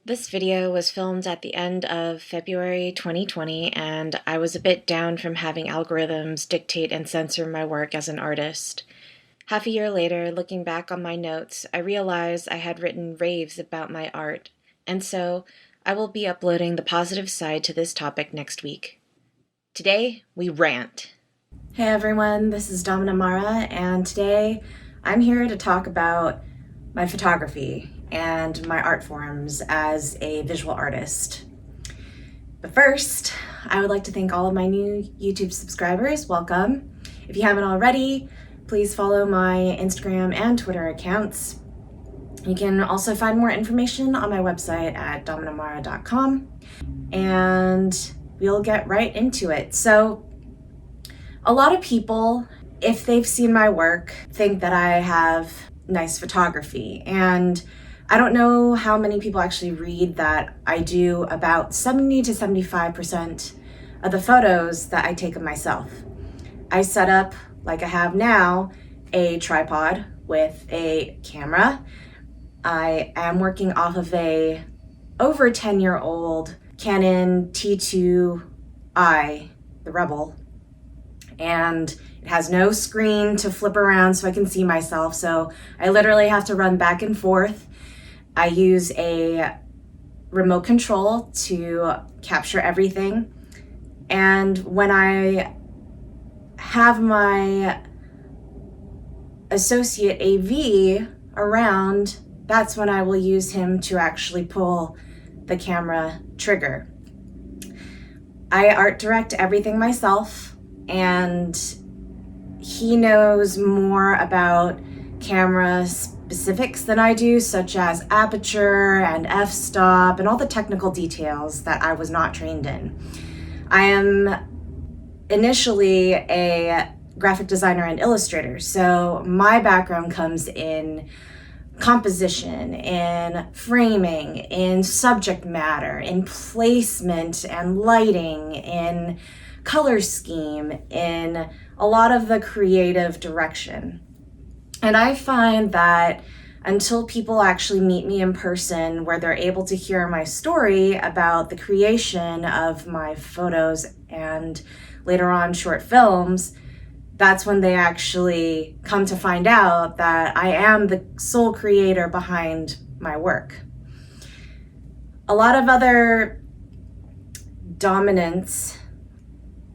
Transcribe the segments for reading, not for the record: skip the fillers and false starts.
This video was filmed at the end of February 2020, and I was a bit down from having algorithms dictate and censor my work as an artist. Half a year later, looking back on my notes, I realized I had written raves about my art, and so I will be uploading the positive side to this topic next week. Today, we rant. Hey everyone, this is Domina Mara, and today I'm here to talk about my photography and my art forms as a visual artist. But first, I would like to thank all of my new YouTube subscribers. Welcome. If you haven't already, please follow my Instagram and Twitter accounts. You can also find more information on my website at dominamara.com, and we'll get right into it. So, a lot of people, if they've seen my work, think that I have nice photography, and I don't know how many people actually read that I do about 70 to 75% of the photos that I take of myself. I set up, like I have now, a tripod with a camera. I am working off of a over 10-year-old Canon T2i, the Rebel, and it has no screen to flip around so I can see myself, so I literally have to run back and forth. I use a remote control to capture everything, and when I have my associate AV around, that's when I will use him to actually pull the camera trigger. I art direct everything myself, and he knows more about camera specifics than I do, such as aperture and f-stop and all the technical details that I was not trained in. I am initially a graphic designer and illustrator, so my background comes in composition, in framing, in subject matter, in placement and lighting, in color scheme, in a lot of the creative direction. And I find that until people actually meet me in person, where they're able to hear my story about the creation of my photos and later on short films, that's when they actually come to find out that I am the sole creator behind my work. A lot of other dominants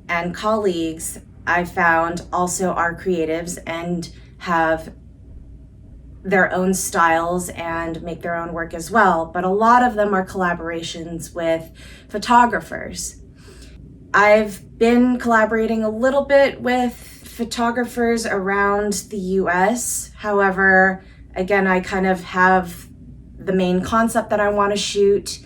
and colleagues I found also are creatives and have their own styles and make their own work as well, but a lot of them are collaborations with photographers. I've been collaborating a little bit with photographers around the US. However, again, I kind of have the main concept that I want to shoot.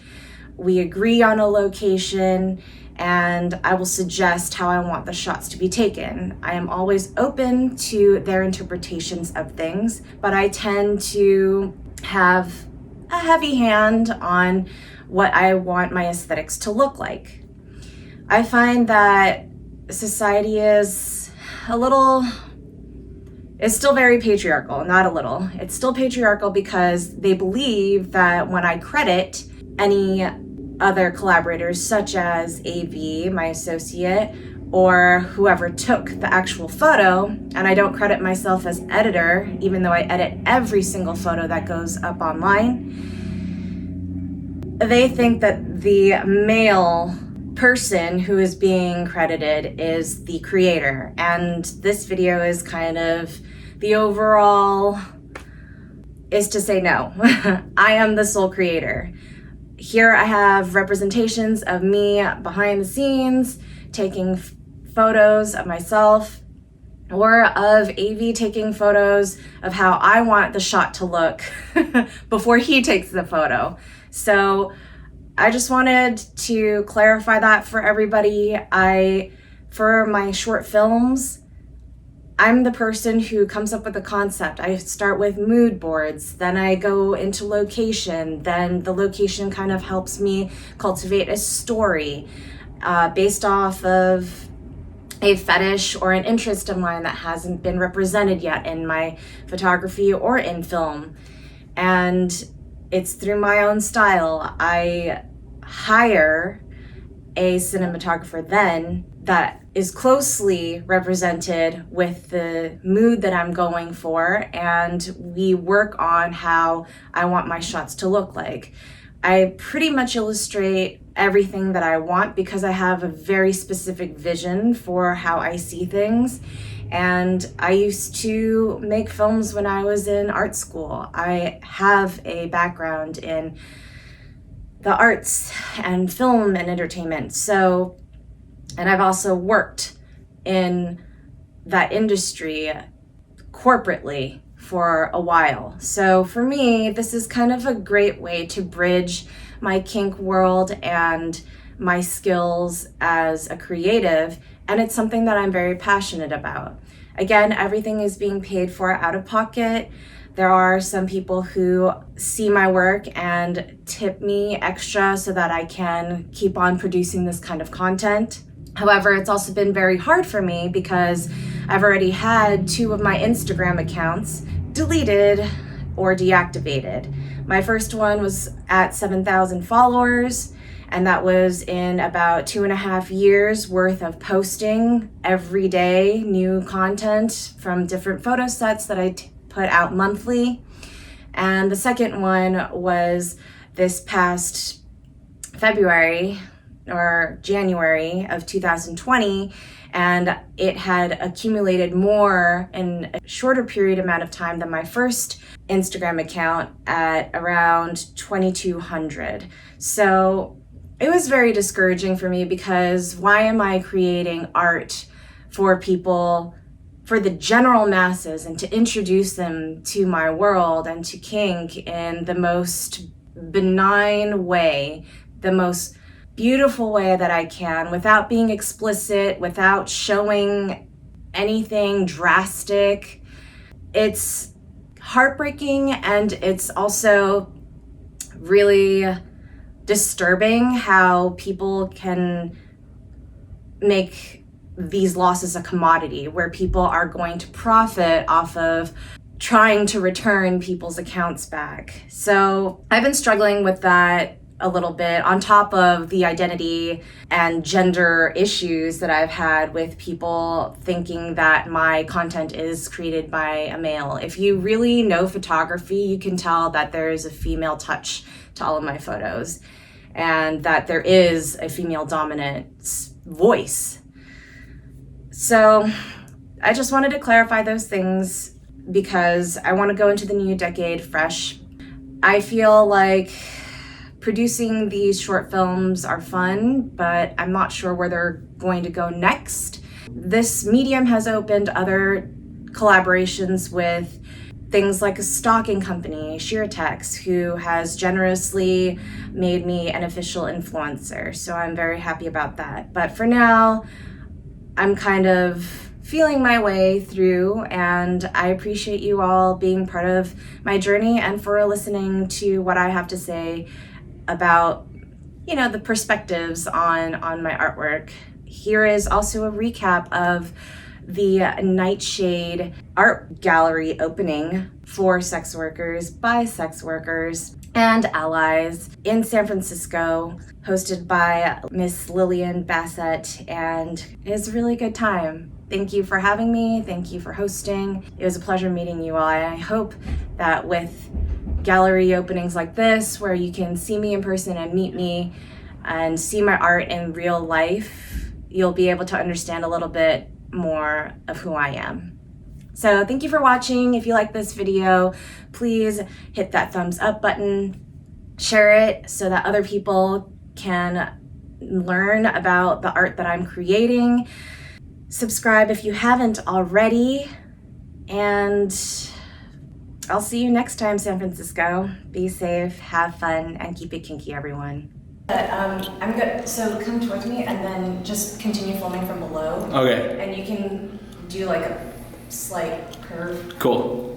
We agree on a location, and I will suggest how I want the shots to be taken. I am always open to their interpretations of things, but I tend to have a heavy hand on what I want my aesthetics to look like. I find that society is still very patriarchal, not a little. It's still patriarchal because they believe that when I credit any other collaborators, such as AV, my associate, or whoever took the actual photo, and I don't credit myself as editor, even though I edit every single photo that goes up online, they think that the male person who is being credited is the creator. And this video is kind of the overall is to say no. I am the sole creator. Here I have representations of me behind the scenes, taking photos of myself, or of AV taking photos of how I want the shot to look before he takes the photo. So I just wanted to clarify that for everybody. For my short films, I'm the person who comes up with the concept. I start with mood boards, then I go into location, then the location kind of helps me cultivate a story based off of a fetish or an interest of mine that hasn't been represented yet in my photography or in film. And it's through my own style. I hire a cinematographer then that is closely represented with the mood that I'm going for, and we work on how I want my shots to look like. I pretty much illustrate everything that I want because I have a very specific vision for how I see things. And I used to make films when I was in art school. I have a background in the arts and film and entertainment. So, and I've also worked in that industry corporately for a while. So for me, this is kind of a great way to bridge my kink world and my skills as a creative, and it's something that I'm very passionate about. Again, everything is being paid for out of pocket. There are some people who see my work and tip me extra so that I can keep on producing this kind of content. However, it's also been very hard for me because I've already had 2 of my Instagram accounts deleted or deactivated. My first one was at 7,000 followers, and that was in about 2.5 years worth of posting every day, new content from different photo sets that I put out monthly. And the second one was this past February or January of 2020, and it had accumulated more in a shorter period amount of time than my first Instagram account at around 2,200. So it was very discouraging for me because why am I creating art for people, for the general masses, and to introduce them to my world and to kink in the most benign way, the most beautiful way that I can, without being explicit, without showing anything drastic. It's heartbreaking, and it's also really disturbing how people can make these losses a commodity, where people are going to profit off of trying to return people's accounts back. So I've been struggling with that a little bit, on top of the identity and gender issues that I've had with people thinking that my content is created by a male. If you really know photography, you can tell that there is a female touch to all of my photos, and that there is a female dominant voice. So I just wanted to clarify those things because I want to go into the new decade fresh. I feel like producing these short films are fun, but I'm not sure where they're going to go next. This medium has opened other collaborations with things like a stocking company, Sheertex, who has generously made me an official influencer. So I'm very happy about that. But for now, I'm kind of feeling my way through, and I appreciate you all being part of my journey and for listening to what I have to say about, the perspectives on my artwork. Here is also a recap of the Nightshade art gallery opening for sex workers, by sex workers, and allies in San Francisco, hosted by Miss Lillian Bassett, and it was a really good time. Thank you for having me. Thank you for hosting. It was a pleasure meeting you all. I hope that with gallery openings like this, where you can see me in person and meet me and see my art in real life, you'll be able to understand a little bit more of who I am. So thank you for watching. If you like this video, please hit that thumbs up button, share it so that other people can learn about the art that I'm creating. Subscribe if you haven't already, and I'll see you next time, San Francisco. Be safe, have fun, and keep it kinky, everyone. I'm good. So come towards me and then just continue filming from below. Okay. And you can do like a slight curve. Cool.